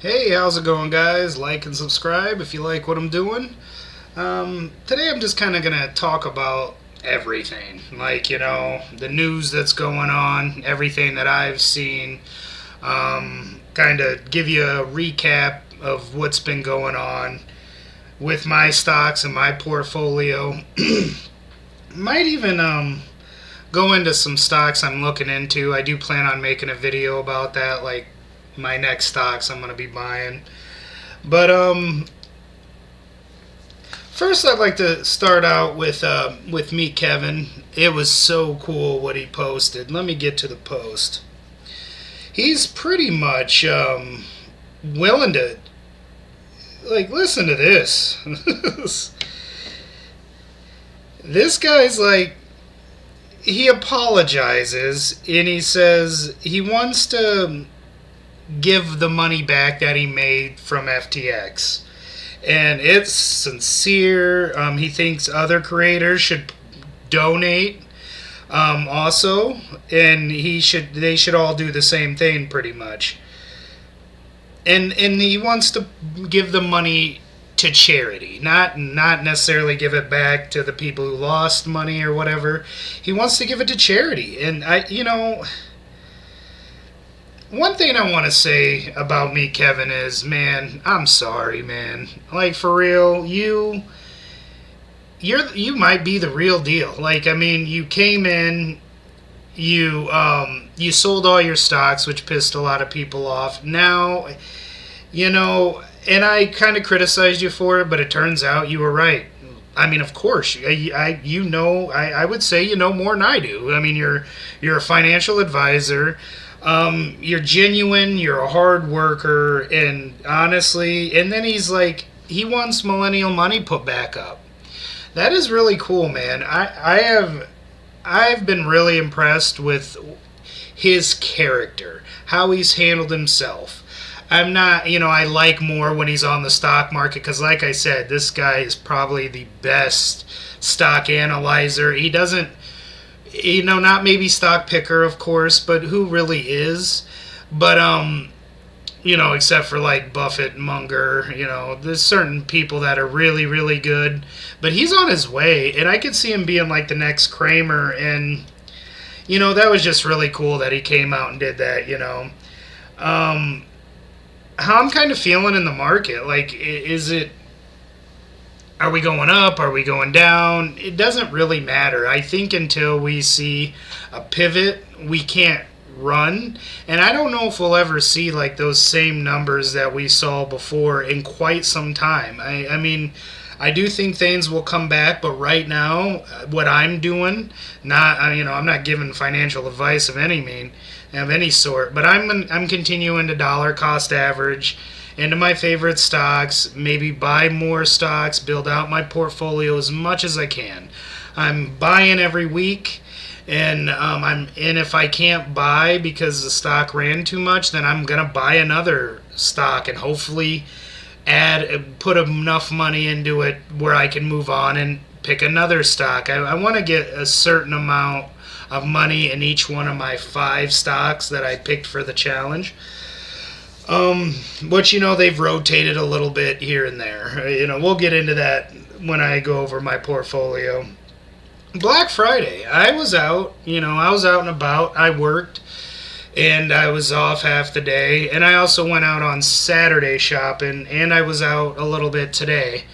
Hey, how's it going, guys? Like and subscribe if you like what I'm doing. Today I'm just kind of going to talk about everything. Like, the news that's going on, everything that I've seen. Kind of give you a recap of what's been going on with my stocks and my portfolio. Might even go into some stocks I'm looking into. I do plan on making a video about that, like my next stocks I'm going to be buying. But first, I'd like to start out with Meet Kevin. It was so cool what he posted. Let me get to the post. He's pretty much willing to listen to this. This guy's like, he apologizes and he says he wants to give the money back that he made from FTX, and it's sincere. He thinks other creators should donate, also, and they should all do the same thing pretty much. And he wants to give the money to charity, not necessarily give it back to the people who lost money or whatever. He wants to give it to charity, and one thing I want to say about Meet Kevin is, man, I'm sorry, man. Like, for real, you might be the real deal. Like, I mean, you came in, you sold all your stocks, which pissed a lot of people off. Now, and I kind of criticized you for it, but it turns out you were right. I mean, of course, I would say you know more than I do. I mean, you're a financial advisor. You're genuine. You're a hard worker, and honestly, and then he's like, he wants millennial money put back up. That is really cool, man. I've been really impressed with his character, how he's handled himself. I'm not, I like more when he's on the stock market because, like I said, this guy is probably the best stock analyzer. He doesn't, not maybe stock picker, of course, but who really is? But, except for like Buffett, Munger, there's certain people that are really, really good. But he's on his way, and I could see him being like the next Kramer, and, that was just really cool that he came out and did that. How I'm kind of feeling in the market. Like, are we going up? Are we going down? It doesn't really matter. I think until we see a pivot, we can't run. And I don't know if we'll ever see like those same numbers that we saw before in quite some time. I mean, I do think things will come back, but right now, what I'm doing, I'm not giving financial advice of any sort, but I'm continuing to dollar cost average into my favorite stocks, maybe buy more stocks, build out my portfolio as much as I can. I'm buying every week, and if I can't buy because the stock ran too much, then I'm gonna buy another stock and hopefully put enough money into it where I can move on and pick another stock. I want to get a certain amount of money in each one of my 5 stocks that I picked for the challenge. But they've rotated a little bit here and there. We'll get into that when I go over my portfolio. Black Friday, I was out. I was out and about. I worked, and I was off half the day. And I also went out on Saturday shopping, and I was out a little bit today.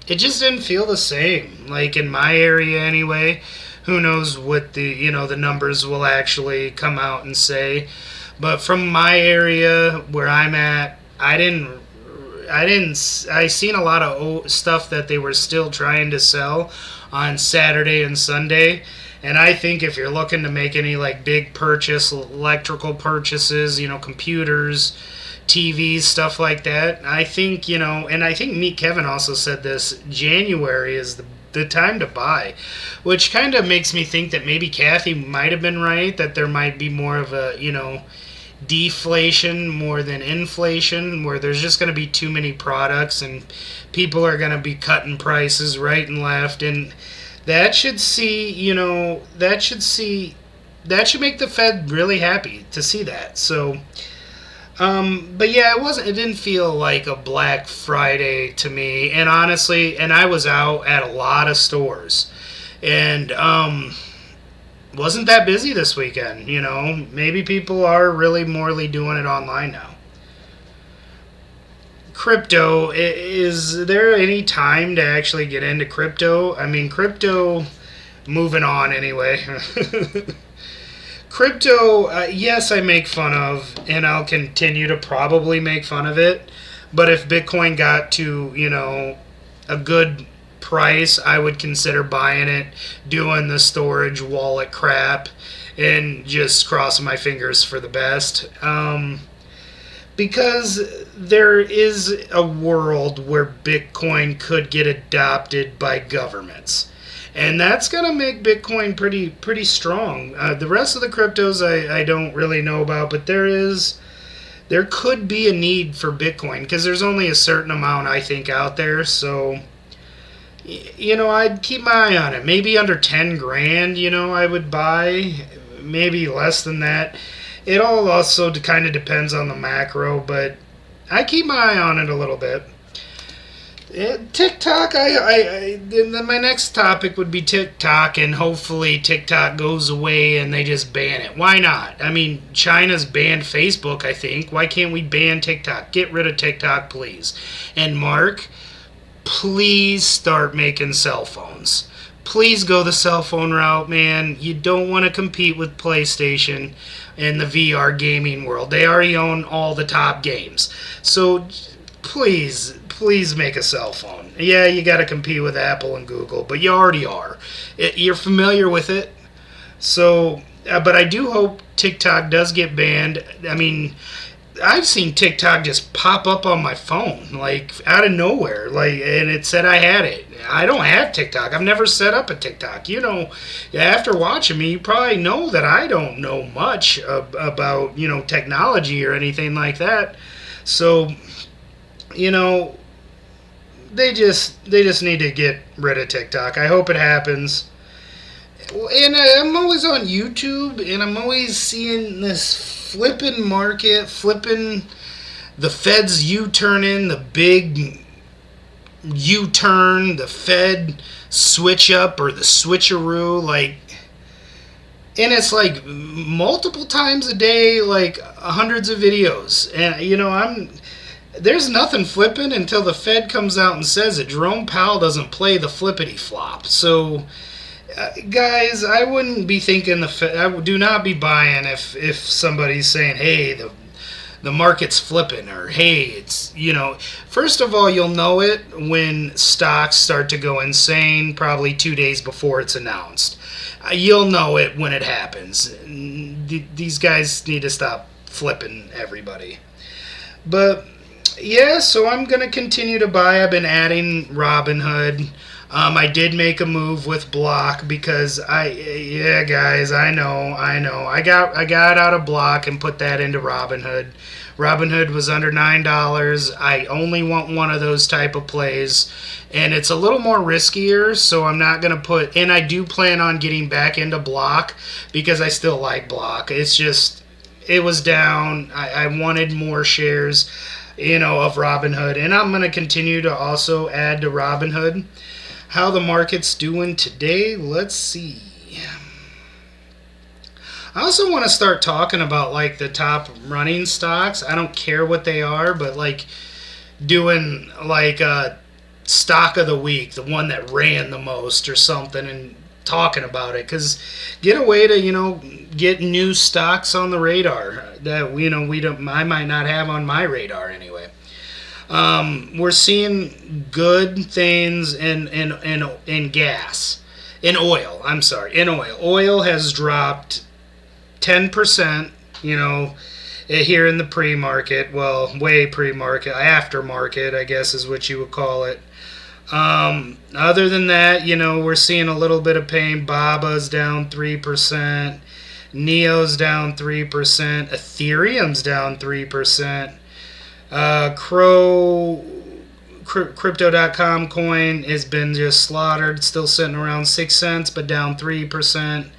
It just didn't feel the same. Like, in my area anyway. Who knows what the numbers will actually come out and say. But from my area where I'm at, I seen a lot of stuff that they were still trying to sell on Saturday and Sunday. And I think if you're looking to make any like big electrical purchases, computers, TVs, stuff like that, I think, and I think Meet Kevin also said this, January is the time to buy, which kind of makes me think that maybe Kathy might have been right, that there might be more of a, deflation more than inflation, where there's just going to be too many products and people are going to be cutting prices right and left, and that should make the Fed really happy to see that. So But yeah, it didn't feel like a Black Friday to me. And honestly, and I was out at a lot of stores. And wasn't that busy this weekend, you know. Maybe people are really morely doing it online now. Crypto, is there any time to actually get into crypto? I mean, crypto, moving on anyway. Crypto, yes, I make fun of, and I'll continue to probably make fun of it. But if Bitcoin got to, a good price, I would consider buying it, doing the storage wallet crap, and just crossing my fingers for the best. Because there is a world where Bitcoin could get adopted by governments. And that's gonna make Bitcoin pretty strong. The rest of the cryptos I don't really know about, but there could be a need for Bitcoin because there's only a certain amount I think out there. So I'd keep my eye on it. Maybe under 10 grand, I would buy. Maybe less than that. It all also kind of depends on the macro, but I keep my eye on it a little bit. TikTok, my next topic would be TikTok, and hopefully TikTok goes away and they just ban it. Why not? I mean, China's banned Facebook, I think. Why can't we ban TikTok? Get rid of TikTok, please. And Mark, please start making cell phones. Please go the cell phone route, man. You don't want to compete with PlayStation and the VR gaming world. They already own all the top games. So please make a cell phone. Yeah, you got to compete with Apple and Google, but you already are. You're familiar with it. So, but I do hope TikTok does get banned. I mean, I've seen TikTok just pop up on my phone, like out of nowhere, and it said I had it. I don't have TikTok. I've never set up a TikTok. After watching me, you probably know that I don't know much about technology or anything like that. So, they just need to get rid of TikTok. I hope it happens. And I'm always on YouTube, and I'm always seeing this flipping market, the Fed's U-turning, the big U-turn, the Fed switch up or the switcheroo, and it's like multiple times a day, like hundreds of videos, and there's nothing flipping until the Fed comes out and says it. Jerome Powell doesn't play the flippity flop, so. Guys, I wouldn't be thinking I do not be buying if somebody's saying, hey, the market's flipping, or hey, it's first of all, you'll know it when stocks start to go insane, probably 2 days before it's announced. You'll know it when it happens. These guys need to stop flipping everybody. But yeah, so I'm gonna continue to buy. I've been adding Robinhood. I did make a move with Block because guys, I know. I got out of Block and put that into Robinhood. Robinhood was under $9. I only want one of those type of plays, and it's a little more riskier, so I'm not going to and I do plan on getting back into Block because I still like Block. It's just, it was down. I wanted more shares, of Robinhood, and I'm going to continue to also add to Robinhood. How the market's doing today, let's see. I also want to start talking about the top running stocks. I don't care what they are, but doing a stock of the week, the one that ran the most or something, and talking about it, because get a way to get new stocks on the radar that I might not have on my radar anyway. We're seeing good things in gas, in oil. I'm sorry, in oil. Oil has dropped 10%. Here in the pre-market. Well, way pre-market, aftermarket, I guess is what you would call it. Other than that, we're seeing a little bit of pain. Baba's down 3%. Neo's down 3%. Ethereum's down 3%. Crypto.com coin has been just slaughtered, still sitting around 6 cents, but down 3%.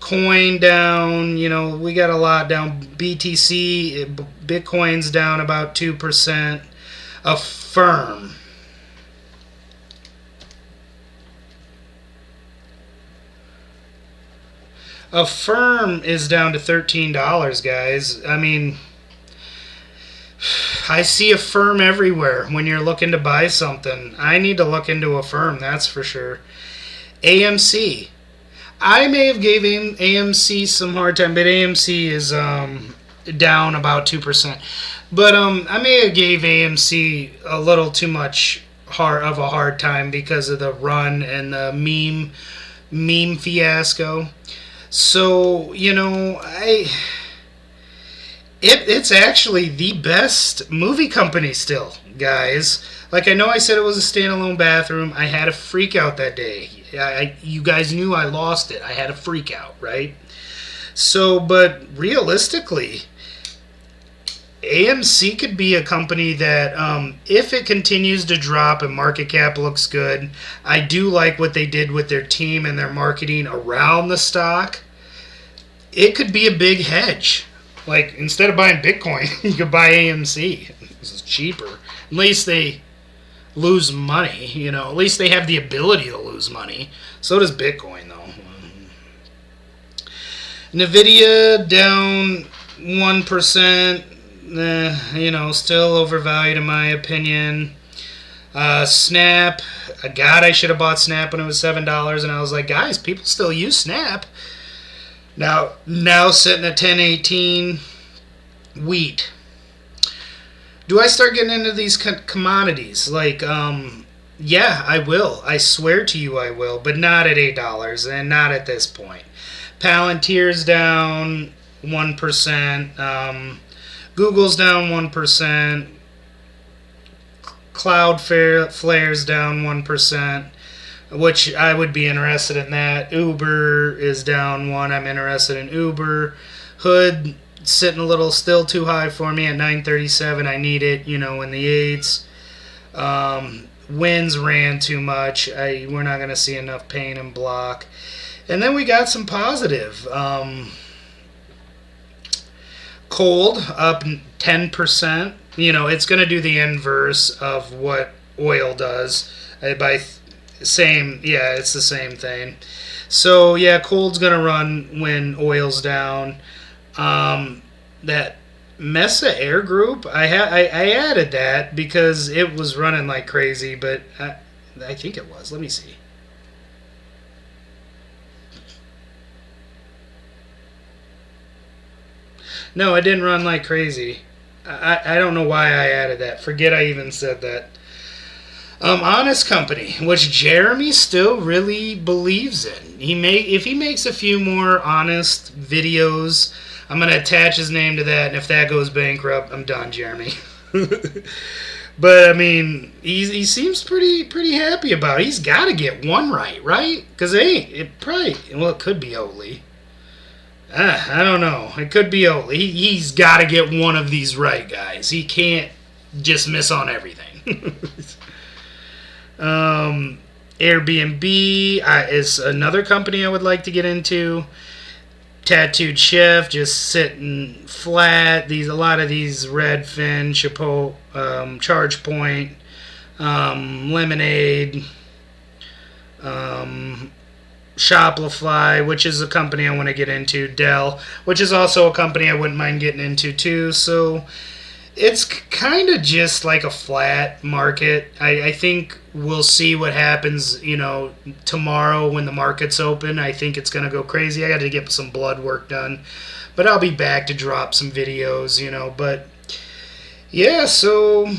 Coin down, we got a lot down. BTC, Bitcoin's down about 2%. Affirm. Affirm is down to $13, guys. I mean, I see Affirm everywhere when you're looking to buy something. I need to look into Affirm, that's for sure. AMC. I may have given AMC some hard time, but AMC is down about 2%. But I may have gave AMC a little too much of a hard time because of the run and the meme fiasco. So, it's actually the best movie company still, guys. Like, I know I said it was a standalone bathroom. I had a freak out that day. You guys knew I lost it. I had a freak out, right? So, but realistically, AMC could be a company that, if it continues to drop and market cap looks good, I do like what they did with their team and their marketing around the stock. It could be a big hedge. Like, instead of buying Bitcoin, you could buy AMC. This is cheaper. At least they lose money, At least they have the ability to lose money. So does Bitcoin, though. Nvidia down 1%. Still overvalued in my opinion. Snap. God, I should have bought Snap when it was $7, and I was like, guys, people still use Snap. Now sitting at 10.18. Wheat. Do I start getting into these commodities? Like, yeah, I will. I swear to you I will, but not at $8 and not at this point. Palantir's down 1%. Google's down 1%. Cloudflare's down 1%, which I would be interested in that. Uber is down 1%. I'm interested in Uber. Hood sitting a little still too high for me at 937. I need it, in the 8s. Winds ran too much. We're not going to see enough pain and block. And then we got some positive. Cold up 10%. It's going to do the inverse of what oil does. It's the same thing. So yeah, cold's going to run when oil's down. That Mesa Air Group, I added that because it was running like crazy, but I think it was. Let me see. No, it didn't run like crazy. I don't know why I added that. Forget I even said that. Honest Company, which Jeremy still really believes in. If he makes a few more honest videos, I'm going to attach his name to that, and if that goes bankrupt, I'm done, Jeremy. But, I mean, he seems pretty happy about it. He's got to get one right? Because it could be Oatly. I don't know. It could be Oatly. He's got to get one of these right, guys. He can't just miss on everything. Airbnb is another company I would like to get into. Tattooed Chef just sitting flat. A lot of these Redfin, Chipotle, ChargePoint, Lemonade, Shopify, which is a company I want to get into. Dell, which is also a company I wouldn't mind getting into too. So it's kind of just like a flat market. I think we'll see what happens, tomorrow when the market's open. I think it's going to go crazy. I got to get some blood work done. But I'll be back to drop some videos, But, yeah, so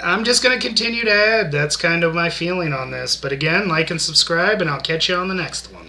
I'm just going to continue to add. That's kind of my feeling on this. But, again, like and subscribe, and I'll catch you on the next one.